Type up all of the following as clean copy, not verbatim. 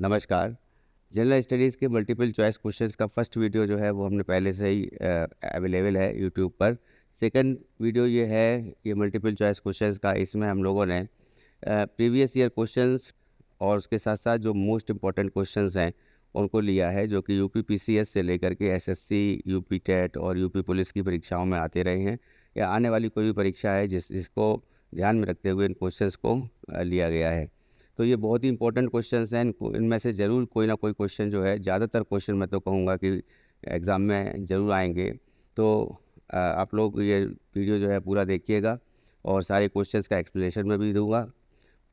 नमस्कार। General studies के multiple choice questions का फर्स्ट वीडियो जो है वो हमने पहले से ही अवेलेबल है यूट्यूब पर। सेकंड वीडियो ये है, ये मल्टीपल चॉइस क्वेश्चंस का। इसमें हम लोगों ने प्रीवियस ईयर क्वेश्चंस और उसके साथ साथ जो मोस्ट इम्पॉर्टेंट क्वेश्चंस हैं उनको लिया है, जो कि यूपी पीसीएस से लेकर के एसएससी, यूपी टेट और यूपी पुलिस की परीक्षाओं में आते रहे हैं, या आने वाली कोई भी परीक्षा है जिसको ध्यान में रखते हुए इन क्वेश्चंस को लिया गया है। तो ये बहुत ही इंपॉर्टेंट क्वेश्चंस हैं। इनमें से ज़रूर कोई ना कोई क्वेश्चन जो है, ज़्यादातर क्वेश्चन मैं तो कहूँगा कि एग्ज़ाम में ज़रूर आएंगे। तो आप लोग ये वीडियो जो है पूरा देखिएगा और सारे क्वेश्चंस का एक्सप्लेनेशन मैं भी दूंगा।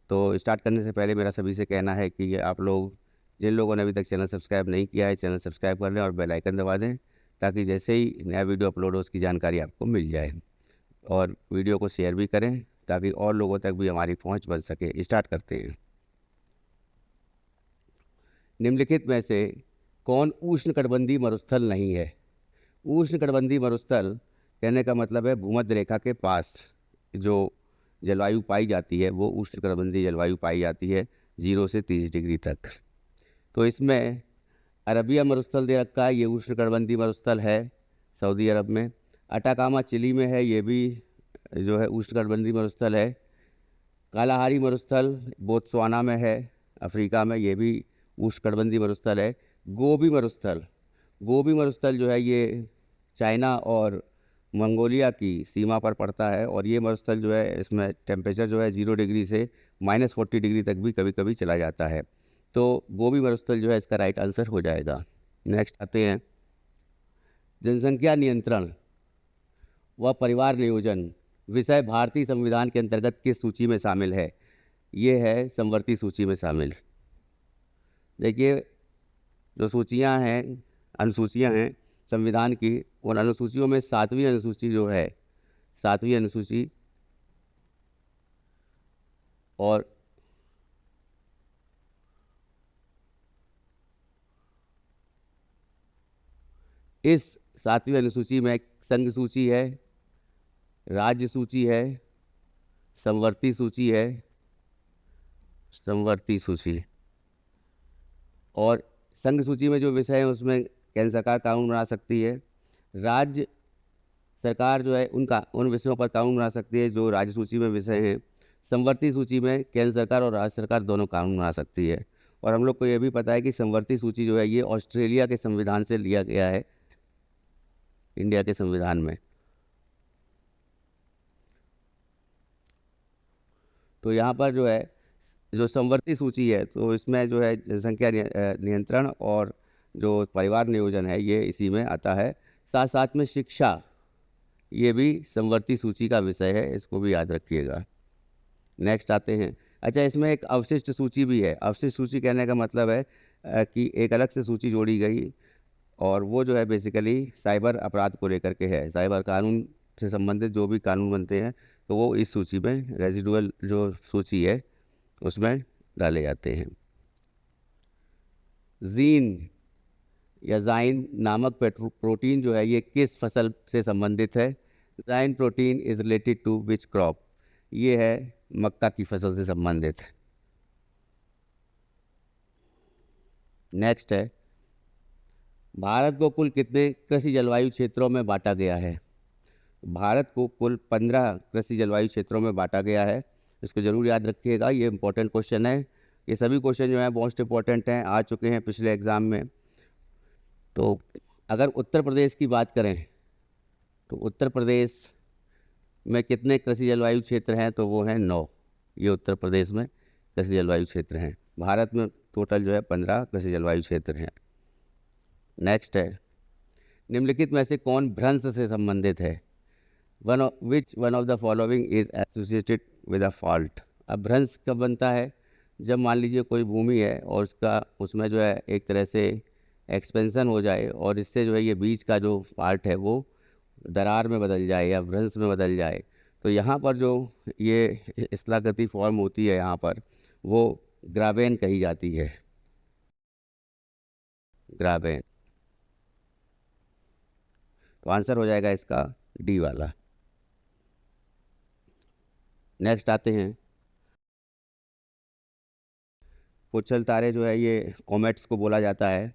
तो स्टार्ट करने से पहले मेरा सभी से कहना है कि ये आप लोग, जिन लोगों ने अभी तक चैनल सब्सक्राइब नहीं किया है, चैनल सब्सक्राइब कर लें और बेल आइकन दबा दें, ताकि जैसे ही नया वीडियो अपलोड हो उसकी जानकारी आपको मिल जाए। और वीडियो को शेयर भी करें ताकि और लोगों तक भी हमारी पहुँच बन सके। स्टार्ट करते हैं। निम्नलिखित में से कौन उष्णकटिबंधीय मरुस्थल नहीं है? उष्णकटिबंधीय मरुस्थल कहने का मतलब है भूमध्य रेखा के पास जो जलवायु पाई जाती है वो उष्णकटिबंधीय जलवायु पाई जाती है, 0 से 30 डिग्री तक। तो इसमें अरबिया मरुस्थल दे रखा है, ये उष्णकटिबंधीय मरुस्थल है सऊदी अरब में। अटाकामा चिली में है, ये भी जो है उष्णकटिबंधीय मरुस्थल है। कालाहारी मरुस्थल बोत्सवाना में है, अफ्रीका में, ये भी उष्णकटिबंधीय मरुस्थल है। गोबी मरुस्थल जो है ये चाइना और मंगोलिया की सीमा पर पड़ता है, और ये मरुस्थल जो है इसमें टेम्परेचर जो है 0 डिग्री से -40 डिग्री तक भी कभी कभी चला जाता है। तो गोबी मरुस्थल जो है इसका राइट आंसर हो जाएगा। नेक्स्ट आते हैं, जनसंख्या नियंत्रण व परिवार नियोजन विषय भारतीय संविधान के अंतर्गत किस सूची में शामिल है? ये है समवर्ती सूची में शामिल। देखिए, जो सूचियां हैं, अनुसूचियां हैं संविधान की, उन अनुसूचियों में 7वीं अनुसूची जो है, 7वीं अनुसूची, और इस 7वीं अनुसूची में संघ सूची है, राज्य सूची है, समवर्ती सूची है, समवर्ती सूची। और संघ सूची में जो विषय हैं उसमें केंद्र सरकार कानून बना सकती है। राज्य सरकार जो है उन विषयों पर कानून बना सकती है जो राज्य सूची में विषय हैं। समवर्ती सूची में केंद्र सरकार और राज्य सरकार दोनों कानून बना सकती है। और हम लोग को ये भी पता है कि समवर्ती सूची जो है ये ऑस्ट्रेलिया के संविधान से लिया गया है इंडिया के संविधान में। तो यहाँ पर जो है, जो समवर्ती सूची है, तो इसमें जो है जनसंख्या नियंत्रण और जो परिवार नियोजन है ये इसी में आता है। साथ साथ में शिक्षा, ये भी समवर्ती सूची का विषय है, इसको भी याद रखिएगा। नेक्स्ट आते हैं। अच्छा, इसमें एक अवशिष्ट सूची भी है। अवशिष्ट सूची कहने का मतलब है कि एक अलग से सूची जोड़ी गई, और वो जो है बेसिकली साइबर अपराध को लेकर के है। साइबर कानून से संबंधित जो भी कानून बनते हैं तो वो इस सूची में, रेजिडुअल जो सूची है उसमें डाले जाते हैं। जीन या जाइन नामक प्रोटीन जो है ये किस फसल से संबंधित है? Zein protein is related to which crop? ये है मक्का की फसल से संबंधित। नेक्स्ट है, भारत को कुल कितने कृषि जलवायु क्षेत्रों में बांटा गया है? भारत को कुल 15 कृषि जलवायु क्षेत्रों में बांटा गया है। इसको जरूर याद रखिएगा, ये इंपॉर्टेंट क्वेश्चन है। ये सभी क्वेश्चन जो हैं मोस्ट इंपॉर्टेंट हैं, आ चुके हैं पिछले एग्ज़ाम में। तो अगर उत्तर प्रदेश की बात करें तो उत्तर प्रदेश में कितने कृषि जलवायु क्षेत्र हैं? तो वो हैं 9। ये उत्तर प्रदेश में कृषि जलवायु क्षेत्र हैं। भारत में टोटल जो है 15 कृषि जलवायु क्षेत्र हैं। नेक्स्ट है, निम्नलिखित में से कौन भ्रंश से संबंधित है? Which one of the following is associated with a fault? अब भ्रंश कब बनता है? जब मान लीजिए कोई भूमि है और उसमें जो है एक तरह से एक्सपेंशन हो जाए, और इससे जो है ये बीच का जो पार्ट है वो दरार में बदल जाए या भ्रंश में बदल जाए। तो यहाँ पर जो ये स्थलाकृति फॉर्म होती है यहाँ पर, वो ग्राबेन कही जाती है। ग्राबेन। तो आंसर हो जाएगा इसका डी वाला। नेक्स्ट आते हैं, पुच्छल तारे जो है ये कॉमेट्स को बोला जाता है।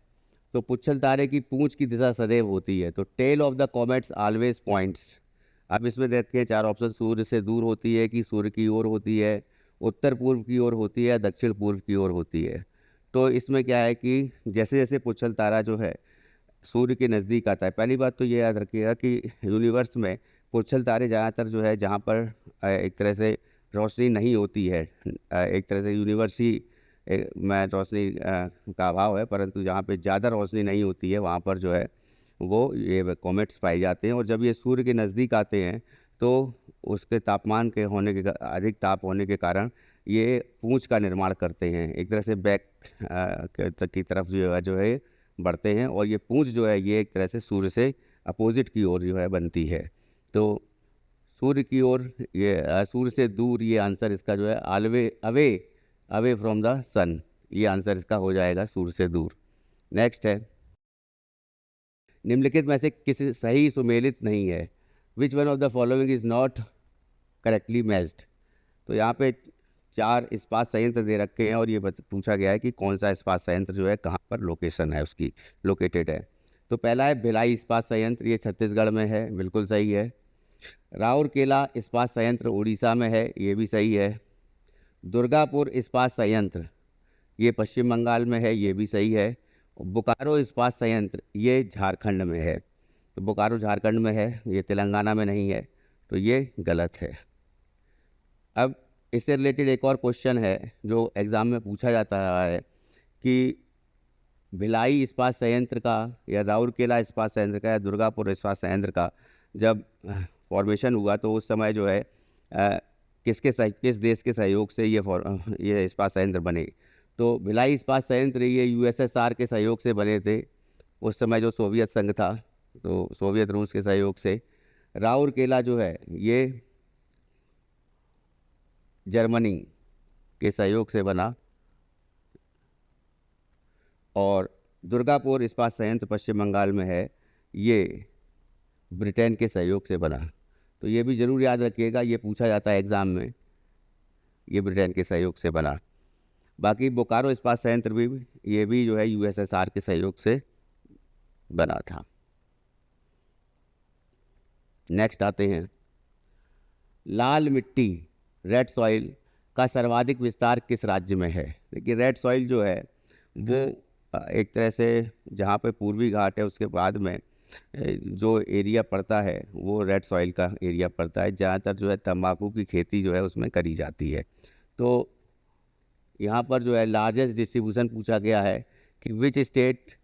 तो पुच्छल तारे की पूंछ की दिशा सदैव होती है, तो tail of the comets always points. अब इसमें देखते हैं चार ऑप्शन, सूर्य से दूर होती है कि सूर्य की ओर होती है, उत्तर पूर्व की ओर होती है, दक्षिण पूर्व की ओर होती है। तो इसमें क्या है कि जैसे जैसे पुच्छल तारा जो है सूर्य के नज़दीक आता है, पहली बात तो ये याद रखिएगा कि यूनिवर्स में पुच्छल तारे ज़्यादातर जो है जहाँ पर एक तरह से रोशनी नहीं होती है, एक तरह से यूनिवर्स ही में रोशनी का अभाव है, परंतु जहाँ पे ज़्यादा रोशनी नहीं होती है वहाँ पर जो है वो ये कॉमेट्स पाए जाते हैं। और जब ये सूर्य के नज़दीक आते हैं तो उसके तापमान के होने के अधिक ताप होने के कारण ये पूंछ का निर्माण करते हैं, एक तरह से बैक की तरफ जो है बढ़ते हैं, और ये पूंछ जो है ये एक तरह से सूर्य से अपोजिट की ओर जो है बनती है। तो सूर्य की ओर ये सूर्य से दूर, ये आंसर इसका जो है always away away from the sun, ये आंसर इसका हो जाएगा सूर्य से दूर। नेक्स्ट है, निम्नलिखित में से किसी सही सुमेलित नहीं है, which one of the following is not correctly matched. तो यहाँ पे चार इस्पात संयंत्र दे रखे हैं और ये पूछा गया है कि कौन सा इस्पात संयंत्र जो है कहाँ पर लोकेशन है उसकी, लोकेटेड है। तो पहला है भिलाई इस्पात संयंत्र, ये छत्तीसगढ़ में है, बिल्कुल सही है। राउरकेला इस्पात संयंत्र उड़ीसा में है, ये भी सही है। दुर्गापुर इस्पात संयंत्र ये पश्चिम बंगाल में है, ये भी सही है। बोकारो इस्पात संयंत्र ये झारखंड में है, तो बोकारो झारखंड में है, ये तेलंगाना में नहीं है, तो ये गलत है। अब इससे रिलेटेड एक और क्वेश्चन है जो एग्ज़ाम में पूछा जाता है कि भिलाई इस्पात संयंत्र का या राउरकेला इस्पात संयंत्र का या दुर्गापुर इस्पात संयंत्र का जब फॉर्मेशन हुआ तो उस समय जो है किस देश के सहयोग से ये इस्पात संयंत्र बने। तो भिलाई इस्पात संयंत्र ये यूएसएसआर के सहयोग से बने थे, उस समय जो सोवियत संघ था, तो सोवियत रूस के सहयोग से। राउरकेला जो है ये जर्मनी के सहयोग से बना, और दुर्गापुर इस्पात संयंत्र पश्चिम बंगाल में है, ये ब्रिटेन के सहयोग से बना। तो ये भी ज़रूर याद रखिएगा, ये पूछा जाता है एग्ज़ाम में, ये ब्रिटेन के सहयोग से बना। बाकी बोकारो इस्पात संयंत्र भी ये भी जो है यूएसएसआर के सहयोग से बना था। नेक्स्ट आते हैं, लाल मिट्टी रेड सॉइल का सर्वाधिक विस्तार किस राज्य में है। देखिए रेड सॉइल जो है वो एक तरह से जहाँ पे पूर्वी घाट है उसके बाद में जो एरिया पड़ता है वो रेड सॉइल का एरिया पड़ता है, ज़्यादातर जो है तंबाकू की खेती जो है उसमें करी जाती है। तो यहाँ पर जो है लार्जेस्ट डिस्ट्रीब्यूशन पूछा गया है कि which state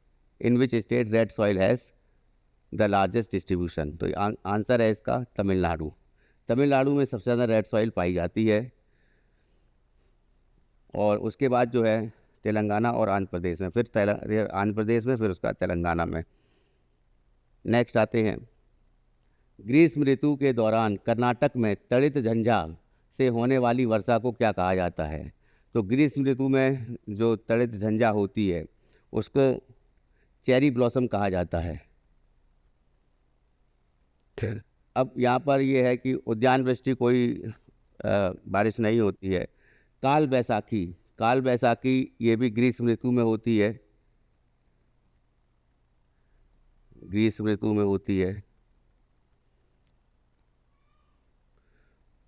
red soil has the largest distribution. तो आंसर है इसका तमिलनाडु। तमिलनाडु में सबसे ज़्यादा रेड सॉइल पाई जाती है, और उसके बाद जो है तेलंगाना और आंध्र प्रदेश में, फिर आंध्र प्रदेश में, फिर उसका तेलंगाना में। नेक्स्ट आते हैं, ग्रीष्म ऋतु के दौरान कर्नाटक में तड़ित झंझा से होने वाली वर्षा को क्या कहा जाता है। तो ग्रीष्म ऋतु में जो तड़ित झंझा होती है उसको चेरी ब्लॉसम कहा जाता है। अब यहाँ पर ये है कि उद्यान वृष्टि कोई बारिश नहीं होती है। काल बैसाखी ये भी ग्रीष्म ऋतु में होती है, ग्रीष्म ऋतु में होती है।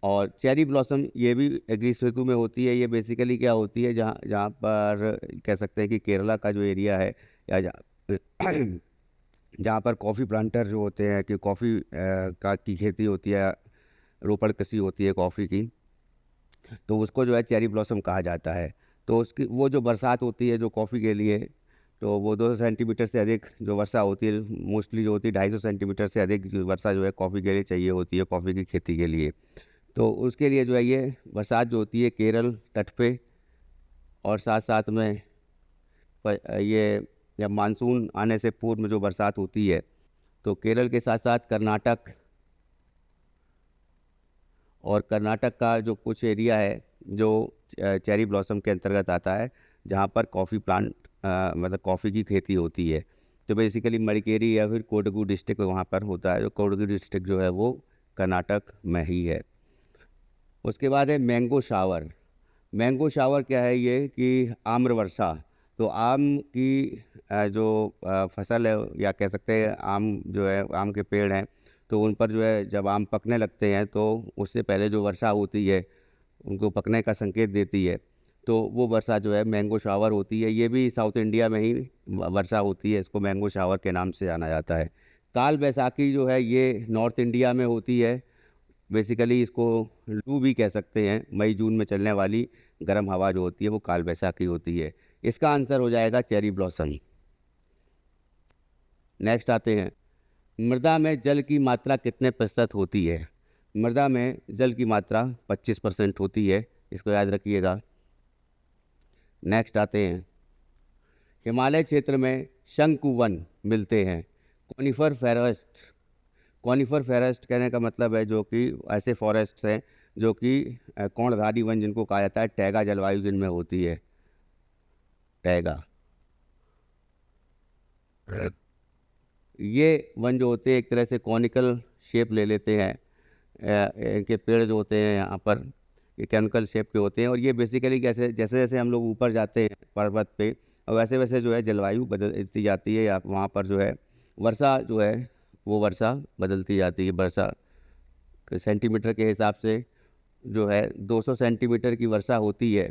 और चेरी ब्लॉसम ये भी ग्रीष्म ऋतु में होती है। ये बेसिकली क्या होती है, जहाँ पर कह सकते हैं कि केरला का जो एरिया है या जहाँ पर कॉफ़ी प्लांटर जो होते हैं कि कॉफ़ी की खेती होती है, रोपड़ कृषि होती है कॉफ़ी की, तो उसको जो है चेरी ब्लॉसम कहा जाता है। तो उसकी वो जो बरसात होती है जो कॉफ़ी के लिए, तो वो 200 सेंटीमीटर से अधिक जो वर्षा होती है, मोस्टली जो होती है 250 सेंटीमीटर से अधिक वर्षा जो है कॉफ़ी के लिए चाहिए होती है, कॉफ़ी की खेती के लिए। तो उसके लिए जो है ये बरसात जो होती है केरल तट पे, और साथ साथ में ये जब मानसून आने से पूर्व में जो बरसात होती है, तो केरल के साथ साथ कर्नाटक, और कर्नाटक का जो कुछ एरिया है जो चेरी ब्लॉसम के अंतर्गत आता है, जहाँ पर कॉफ़ी प्लांट मतलब कॉफ़ी की खेती होती है। तो बेसिकली मडिकेरी या फिर कोडगु डिस्ट्रिक्ट वहाँ पर होता है, जो कोडगु डिस्ट्रिक्ट जो है वो कर्नाटक में ही है। उसके बाद है मैंगो शावर। मैंगो शावर क्या है ये कि आम्र वर्षा। तो आम की जो फसल है या कह सकते हैं आम जो है आम के पेड़ हैं, तो उन पर जो है जब आम पकने लगते हैं तो उससे पहले जो वर्षा होती है उनको पकने का संकेत देती है, तो वो वर्षा जो है मैंगो शावर होती है। ये भी साउथ इंडिया में ही वर्षा होती है, इसको मैंगो शावर के नाम से जाना जाता है। काल बैसाखी जो है ये नॉर्थ इंडिया में होती है। बेसिकली इसको लू भी कह सकते हैं, मई जून में चलने वाली गर्म हवा जो होती है वो काल बैसाखी होती है। इसका आंसर हो जाएगा चेरी ब्लॉसम। नेक्स्ट आते हैं, मृदा में जल की मात्रा कितने प्रतिशत होती है? मृदा में जल की मात्रा 25% होती है, इसको याद रखिएगा। नेक्स्ट आते हैं, हिमालय क्षेत्र में शंकु वन मिलते हैं। Conifer forest. कॉनिफर फॉरेस्ट कहने का मतलब है जो कि ऐसे फॉरेस्ट हैं जो कि कोणधारी वन जिनको कहा जाता है, टैगा जलवायु जिनमें होती है, टैगा। ये वन जो होते हैं एक तरह से कॉनिकल शेप ले लेते हैं। इनके पेड़ जो होते हैं यहाँ पर ये कॉनिकल शेप के होते हैं, और ये बेसिकली कैसे जैसे जैसे हम लोग ऊपर जाते हैं पर्वत पे, और वैसे वैसे जो है जलवायु बदलती जाती है, या वहाँ पर जो है वर्षा जो है वो वर्षा बदलती जाती है। वर्षा सेंटीमीटर के हिसाब से जो है 200 सेंटीमीटर की वर्षा होती है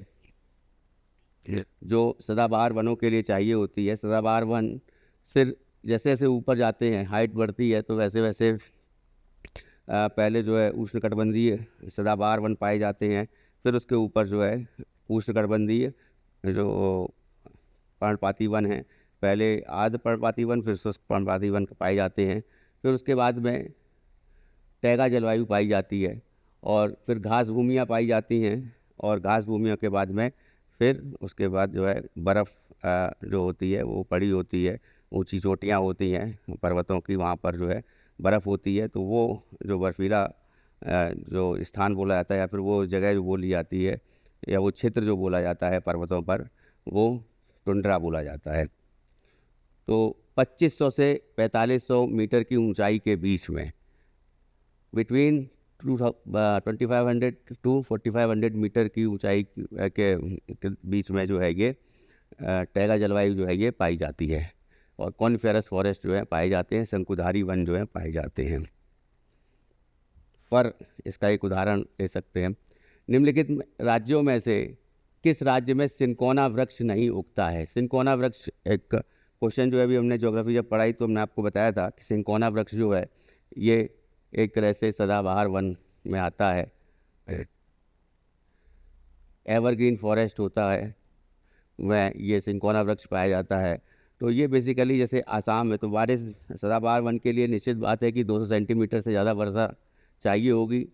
जो सदाबहार वनों के लिए चाहिए होती है। सदाबहार वन फिर जैसे जैसे ऊपर जाते हैं हाइट बढ़ती है, तो वैसे वैसे पहले जो है उष्णकटिबंधीय सदाबहार वन पाए जाते हैं, फिर उसके ऊपर जो है उष्णकटिबंधीय जो पर्णपाती वन है, पहले आर्द्र पर्णपाती वन फिर शुष्क पर्णपाती वन पाए जाते हैं, फिर उसके बाद में तैगा जलवायु पाई जाती है, और फिर घास भूमियाँ पाई जाती हैं, और घास भूमियों के बाद में फिर उसके बाद जो है बर्फ़ जो होती है वो पड़ी होती है, ऊंची चोटियाँ होती हैं पर्वतों की, वहाँ पर जो है बर्फ़ होती है, तो वो जो बर्फीला जो स्थान बोला जाता है या फिर वो जगह जो बोली जाती है या वो क्षेत्र जो बोला जाता है पर्वतों पर, वो टुंड्रा बोला जाता है। तो 2500 से 4500 मीटर की ऊंचाई के बीच में, बिटवीन 2500 टू 4500 मीटर की ऊंचाई के बीच में जो है ये टैगा जलवायु जो है ये पाई जाती है, और कॉनिफेरस फॉरेस्ट जो है पाए जाते हैं, शंकुधारी वन जो है पाए जाते हैं। फर इसका एक उदाहरण ले सकते हैं। निम्नलिखित राज्यों में से किस राज्य में सिनकोना वृक्ष नहीं उगता है? सिनकोना वृक्ष एक क्वेश्चन जो है अभी हमने ज्योग्राफी जब पढ़ाई तो हमने आपको बताया था कि सिनकोना वृक्ष जो है ये एक तरह से सदाबहार वन में आता है, एवरग्रीन फॉरेस्ट होता है, वह ये सिनकोना वृक्ष पाया जाता है। तो ये बेसिकली जैसे आसाम में तो बारिश सदाबहार वन के लिए निश्चित बात है कि 200 सेंटीमीटर से ज़्यादा वर्षा चाहिए होगी,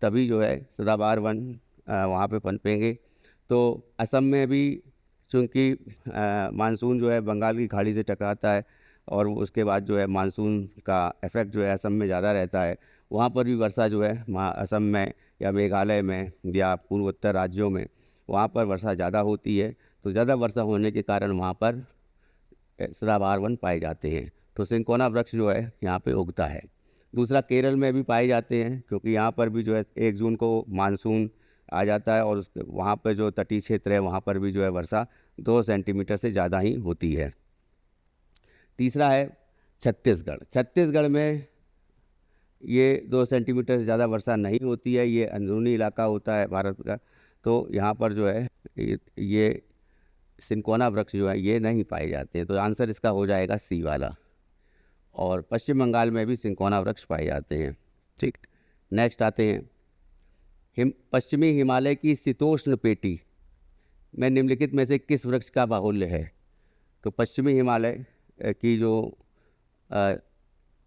तभी जो है सदाबहार वन वहाँ पे पनपेंगे। तो असम में भी चूँकि मानसून जो है बंगाल की खाड़ी से टकराता है, और उसके बाद जो है मानसून का इफ़ेक्ट जो है असम में ज़्यादा रहता है, वहाँ पर भी वर्षा जो है असम में या मेघालय में या पूर्वोत्तर राज्यों में वहाँ पर वर्षा ज़्यादा होती है। तो ज़्यादा वर्षा होने के कारण वहाँ पर सदाबहार वन पाए जाते हैं। तो सिनकोना वृक्ष जो है यहाँ पे उगता है। दूसरा, केरल में भी पाए जाते हैं, क्योंकि यहाँ पर भी जो है 1 जून को मानसून आ जाता है, और उसके वहाँ पर जो तटीय क्षेत्र है वहाँ पर भी जो है वर्षा 2 सेंटीमीटर से ज़्यादा ही होती है। तीसरा है छत्तीसगढ़। छत्तीसगढ़ में ये 2 सेंटीमीटर से ज़्यादा वर्षा नहीं होती है, ये अंदरूनी इलाका होता है भारत का। तो यहाँ पर जो है ये सिनकोना वृक्ष जो है ये नहीं पाए जाते हैं, तो आंसर इसका हो जाएगा सी वाला। और पश्चिम बंगाल में भी सिनकोना वृक्ष पाए जाते हैं। ठीक, नेक्स्ट आते हैं, पश्चिमी हिमालय की शीतोष्ण पेटी में निम्नलिखित में से किस वृक्ष का बाहुल्य है? तो पश्चिमी हिमालय की जो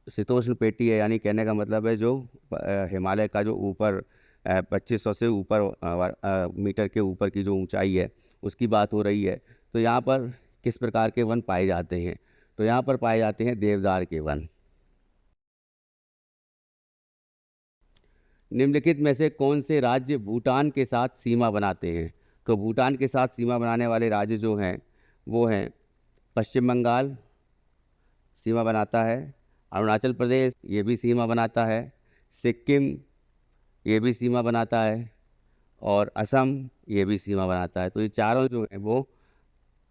शीतोष्ण पेटी है, यानी कहने का मतलब है जो हिमालय का जो ऊपर 2500 से ऊपर मीटर के ऊपर की जो ऊंचाई है उसकी बात हो रही है। तो यहाँ पर किस प्रकार के वन पाए जाते हैं? तो यहाँ पर पाए जाते हैं देवदार के वन। निम्नलिखित में से कौन से राज्य भूटान के साथ सीमा बनाते हैं? तो भूटान के साथ सीमा बनाने वाले राज्य जो हैं वो हैं पश्चिम बंगाल सीमा बनाता है, अरुणाचल प्रदेश ये भी सीमा बनाता है, सिक्किम ये भी सीमा बनाता है, और असम ये भी सीमा बनाता है। तो ये चारों जो है वो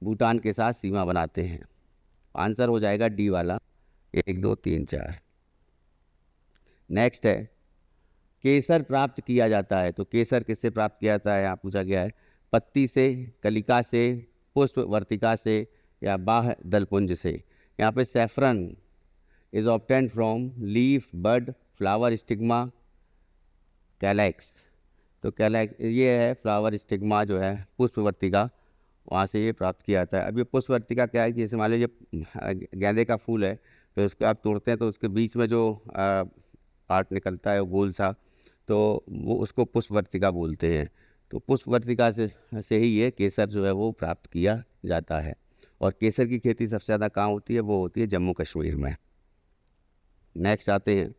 भूटान के साथ सीमा बनाते हैं। आंसर हो जाएगा डी वाला, 1 2 3 4। नेक्स्ट है, केसर प्राप्त किया जाता है। तो केसर किससे प्राप्त किया जाता है यहाँ पूछा गया है। पत्ती से, कलिका से, पुष्प वर्तिका से, या बाह्य दलपुंज से। यहाँ पे saffron is obtained from leaf, bud, flower, stigma, calyx. तो कैलैक्स ये है फ्लावर, स्टिग्मा जो है पुष्प वर्तिका, वहाँ से ये प्राप्त किया जाता है। अब ये पुष्प वर्तिका क्या है कि जैसे मान लीजिए गेंदे का फूल है, तो उसको आप तोड़ते हैं तो उसके बीच में जो पार्ट निकलता है वो गोल सा, तो वो उसको पुष्प वर्तिका बोलते हैं। तो पुष्प वर्तिका से ही ये केसर जो है वो प्राप्त किया जाता है। और केसर की खेती सबसे ज़्यादा कहाँ होती है, वो होती है जम्मू कश्मीर में। नेक्स्ट आते हैं,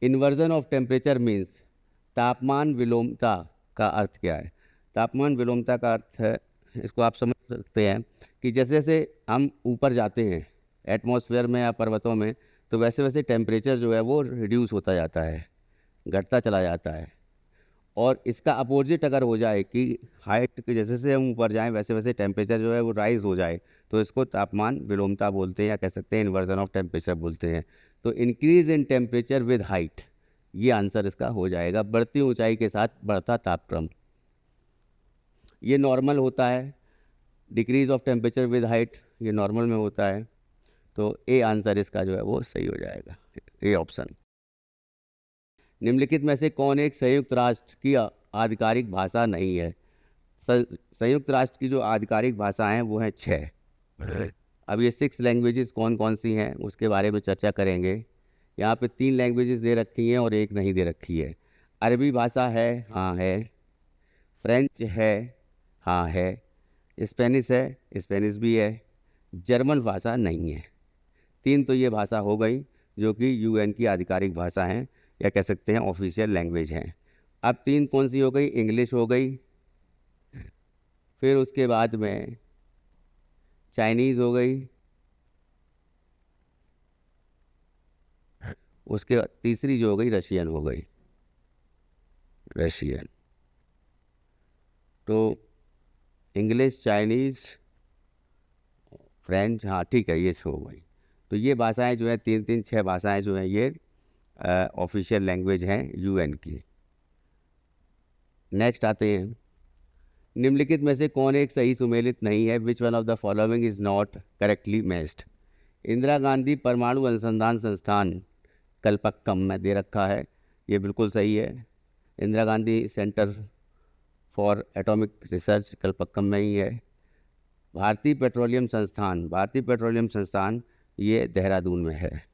इन्वर्जन ऑफ टेम्परेचर मीन्स, तापमान विलोमता का अर्थ क्या है। तापमान विलोमता का अर्थ है, इसको आप समझ सकते हैं कि जैसे जैसे हम ऊपर जाते हैं एटमॉस्फेयर में या पर्वतों में, तो वैसे वैसे टेम्परेचर जो है वो रिड्यूस होता जाता है, घटता चला जाता है। और इसका अपोजिट अगर हो जाए कि हाइट के जैसे जैसे हम ऊपर जाएं वैसे वैसे टेम्परेचर जो है वो राइज हो जाए, तो इसको तापमान विलोमता बोलते हैं, या कह सकते हैं इन्वर्जन ऑफ टेम्परेचर बोलते हैं। तो increase in temperature with height, ये आंसर इसका हो जाएगा। बढ़ती ऊंचाई के साथ बढ़ता तापक्रम, ये नॉर्मल होता है। Decrease of temperature with height ये नॉर्मल में होता है। तो ए आंसर इसका जो है वो सही हो जाएगा, ए ऑप्शन। निम्नलिखित में से कौन एक संयुक्त राष्ट्र की आधिकारिक भाषा नहीं है। संयुक्त राष्ट्र की जो आधिकारिक भाषा हैं वो हैं 6। अब ये 6 लैंग्वेजेस कौन कौन सी हैं उसके बारे में चर्चा करेंगे। यहाँ पे 3 लैंग्वेजेस दे रखी हैं और 1 नहीं दे रखी है। अरबी भाषा है, हाँ है। फ्रेंच है, हाँ है। स्पेनिश है, स्पेनिश भी है। जर्मन भाषा नहीं है। 3 तो ये भाषा हो गई जो कि यूएन की आधिकारिक भाषा हैं, या कह सकते हैं ऑफिशियल लैंग्वेज हैं। अब 3 कौन सी हो गई, इंग्लिश हो गई, फिर उसके बाद में चाइनीज़ हो गई, उसके बाद तीसरी जो हो गई रशियन हो गई, रशियन। तो इंग्लिश, चाइनीज़, फ्रेंच, हाँ ठीक है, ये हो गई। तो ये भाषाएं जो है 3 6 भाषाएं जो हैं ये ऑफिशियल लैंग्वेज हैं यूएन की। नेक्स्ट आते हैं, निम्नलिखित में से कौन एक सही सुमेलित नहीं है। Which one of the following is not correctly matched. Indira Gandhi परमाणु अनुसंधान संस्थान कलपक्कम में दे रखा है, ये बिल्कुल सही है। Indira Gandhi centre for atomic research Kalpakkam में ही है। भारतीय पेट्रोलियम संस्थान, भारतीय पेट्रोलियम संस्थान ये देहरादून में है,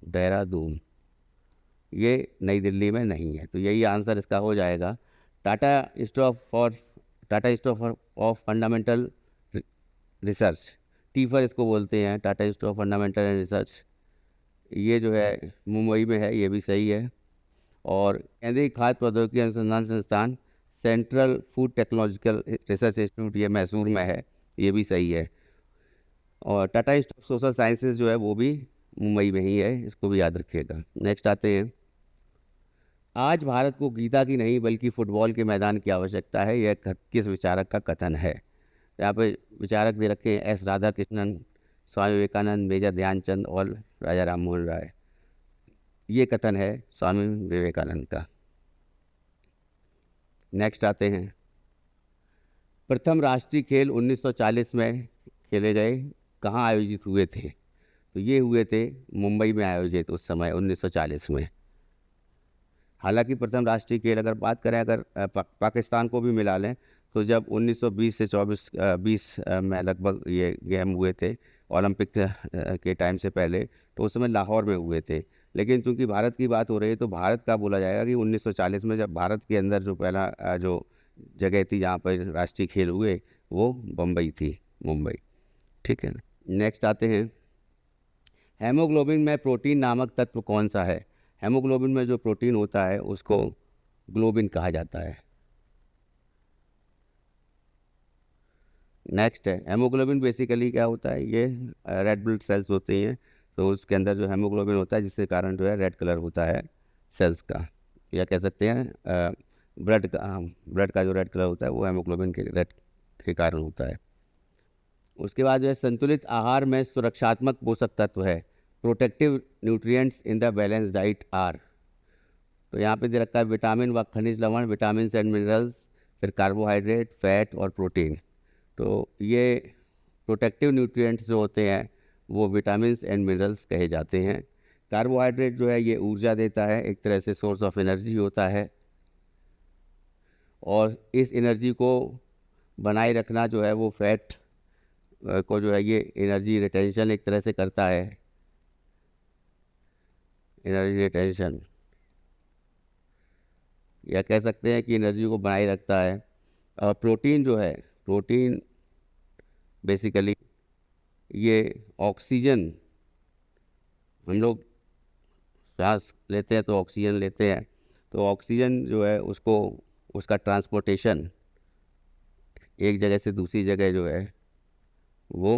देहरादून, ये नई दिल्ली में नहीं है। तो यही आंसर इसका हो जाएगा। Tata institute of fundamental research, TIFR इसको बोलते हैं, Tata institute of fundamental research, ये जो है मुंबई में है, ये भी सही है। और केंद्रीय खाद्य प्रौद्योगिकी अनुसंधान संस्थान central food technological research institute ये मैसूर में है, ये भी सही है। और Tata institute of social sciences जो है वो भी मुंबई में ही है, इसको भी याद रखिएगा। नेक्स्ट आते हैं, आज भारत को गीता की नहीं बल्कि फुटबॉल के मैदान की आवश्यकता है, यह किस विचारक का कथन है। यहाँ पे विचारक दे रखे हैं एस राधाकृष्णन, स्वामी विवेकानंद, मेजर ध्यानचंद और राजा राम मोहन राय। ये कथन है स्वामी विवेकानंद का। नेक्स्ट आते हैं, प्रथम राष्ट्रीय खेल 1940 में खेले गए, कहाँ आयोजित हुए थे। तो ये हुए थे मुंबई में आयोजित उस समय 1940 में। हालांकि प्रथम राष्ट्रीय खेल अगर बात करें, अगर पाकिस्तान को भी मिला लें, तो जब 1920 से 20 में लगभग ये गेम हुए थे ओलंपिक के टाइम से पहले, तो उस समय लाहौर में हुए थे। लेकिन चूंकि भारत की बात हो रही है तो भारत का बोला जाएगा कि 1940 में जब भारत के अंदर जो पहला जो जगह थी जहाँ पर राष्ट्रीय खेल हुए वो बम्बई थी, मुंबई। ठीक है ना। नेक्स्ट आते हैं, हेमोग्लोबिन में प्रोटीन नामक तत्व कौन सा है। हेमोग्लोबिन में जो प्रोटीन होता है उसको ग्लोबिन कहा जाता है। नेक्स्ट है, हेमोग्लोबिन बेसिकली क्या होता है, ये रेड ब्लड सेल्स होती हैं, तो उसके अंदर जो हेमोग्लोबिन होता है जिसके कारण जो है रेड कलर होता है सेल्स का। या कह सकते हैं ब्लड का जो रेड कलर होता है वो हेमोग्लोबिन के रेड के कारण होता है। उसके बाद जो है संतुलित आहार में सुरक्षात्मक पोषक तत्व है, protective nutrients in the balance diet are. तो यहाँ पे दे रखा है विटामिन व खनिज लवण, विटामिन एंड मिनरल्स, फिर कार्बोहाइड्रेट, फैट और प्रोटीन। तो ये प्रोटेक्टिव न्यूट्रिएंट्स जो होते हैं वो विटामिन एंड मिनरल्स कहे जाते हैं। कार्बोहाइड्रेट जो है ये ऊर्जा देता है, एक तरह से सोर्स ऑफ एनर्जी होता है, और इस एनर्जी को बनाए रखना जो है वो फैट को जो है ये एनर्जी रिटेंशन एक तरह से करता है, एनर्जी रिटेंशन, या कह सकते हैं कि एनर्जी को बनाए रखता है। और प्रोटीन जो है, प्रोटीन बेसिकली ये ऑक्सीजन, हम लोग सांस लेते हैं तो ऑक्सीजन लेते हैं, तो ऑक्सीजन जो है उसको, उसका ट्रांसपोर्टेशन एक जगह से दूसरी जगह जो है वो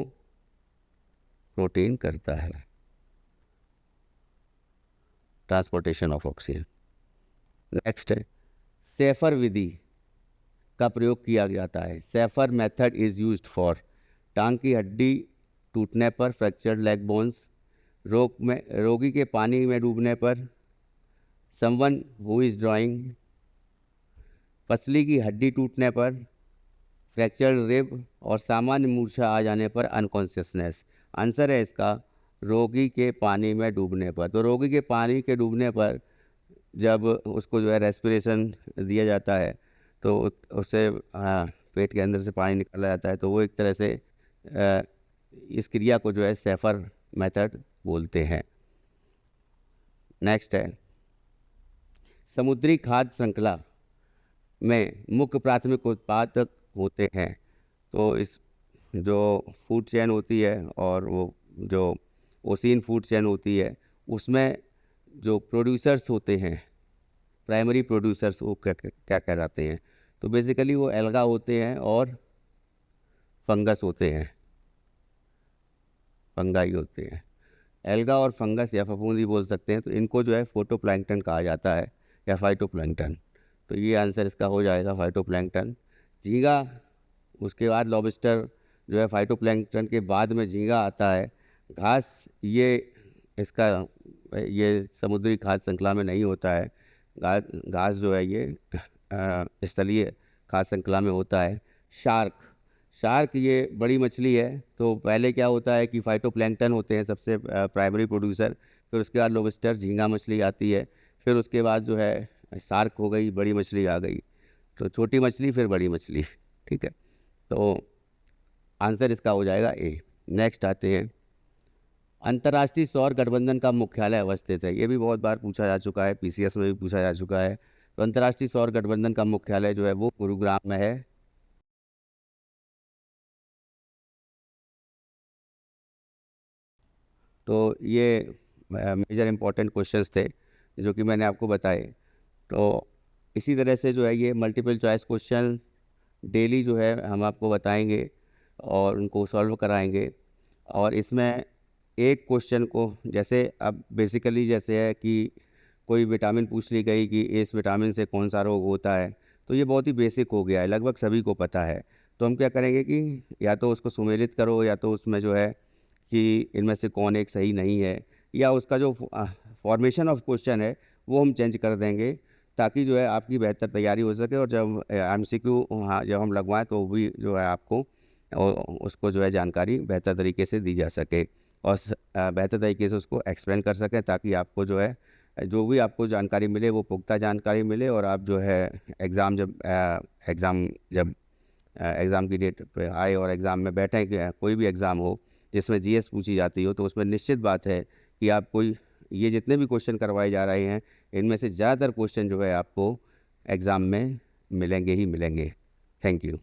प्रोटीन करता है, ट्रांसपोर्टेशन ऑफ ऑक्सीजन। नेक्स्ट है सेफर विधि का प्रयोग किया जाता है। Safer method is used for टांग की हड्डी टूटने पर, फ्रैक्चर्ड लेग बोन्स, रोगी के पानी में डूबने पर, समवन हु इज़ ड्राइंग, पसली की हड्डी टूटने पर, फ्रैक्चर्ड रिब और सामान्य मूर्छा आ जाने पर, अनकॉन्शियसनेस। आंसर है इसका रोगी के पानी में डूबने पर। तो रोगी के पानी के डूबने पर जब उसको जो है रेस्पिरेशन दिया जाता है तो उससे पेट के अंदर से पानी निकाला जाता है, तो वो एक तरह से इस क्रिया को जो है सेफर मेथड बोलते हैं। नेक्स्ट है समुद्री खाद्य श्रृंखला में मुख्य प्राथमिक उत्पादक होते हैं। तो इस जो फूड चेन होती है और वो जो ओशियन फूड चेन होती है उसमें जो प्रोड्यूसर्स होते हैं, प्राइमरी प्रोड्यूसर्स, वो क्या कहलाते हैं? तो बेसिकली वो एल्गा होते हैं और फंगस होते हैं, फंगाई होते हैं। एल्गा और फंगस या फफूंदी बोल सकते हैं। तो इनको जो है फोटोप्लैंक्टन कहा जाता है या फाइटोप्लैंक्टन। तो ये आंसर इसका हो जाएगा फाइटोप्लैंक्टन। झींगा, उसके बाद लॉबस्टर जो है फाइटोप्लैंक्टन के बाद में झींगा आता है। घास ये समुद्री खाद्य श्रृंखला में नहीं होता है। घास जो है ये स्थलीय खाद्य श्रृंखला में होता है। शार्क ये बड़ी मछली है। तो पहले क्या होता है कि फाइटोप्लैंक्टन होते हैं सबसे प्राइमरी प्रोड्यूसर, फिर उसके बाद लॉबस्टर झींगा मछली आती है, फिर उसके बाद जो है शार्क हो गई, बड़ी मछली आ गई, तो छोटी मछली फिर बड़ी मछली। ठीक है, तो आंसर इसका हो जाएगा ए। नेक्स्ट आते हैं अंतर्राष्ट्रीय सौर गठबंधन का मुख्यालय अवस्थित है। ये भी बहुत बार पूछा जा चुका है, पीसीएस में भी पूछा जा चुका है। तो अंतर्राष्ट्रीय सौर गठबंधन का मुख्यालय जो है वो गुरुग्राम में है। तो ये मेजर इंपॉर्टेंट क्वेश्चंस थे जो कि मैंने आपको बताए। तो इसी तरह से जो है ये मल्टीपल चॉइस क्वेश्चन डेली जो है हम आपको बताएंगे और उनको सॉल्व कराएंगे। और इसमें एक क्वेश्चन को, जैसे अब बेसिकली जैसे है कि कोई विटामिन पूछ ली गई कि इस विटामिन से कौन सा रोग होता है, तो ये बहुत ही बेसिक हो गया है, लगभग सभी को पता है। तो हम क्या करेंगे कि या तो उसको सुमेलित करो, या तो उसमें जो है कि इनमें से कौन एक सही नहीं है, या उसका जो फॉर्मेशन ऑफ क्वेश्चन है वो हम चेंज कर देंगे, ताकि जो है आपकी बेहतर तैयारी हो सके। और जब MCQ जब हम लगवाएं तो भी जो है आपको और उसको जो है जानकारी बेहतर तरीके से दी जा सके और बेहतर तरीके से उसको एक्सप्लेन कर सकें, ताकि आपको जो है जो भी आपको जानकारी मिले वो पुख्ता जानकारी मिले। और आप जो है एग्ज़ाम जब एग्ज़ाम की डेट पे आए और एग्ज़ाम में बैठें, कि कोई भी एग्ज़ाम हो जिसमें GS पूछी जाती हो, तो उसमें निश्चित बात है कि आप ये जितने भी क्वेश्चन करवाए जा रहे हैं इनमें से ज़्यादातर क्वेश्चन जो है आपको एग्ज़ाम में मिलेंगे ही मिलेंगे। Thank you.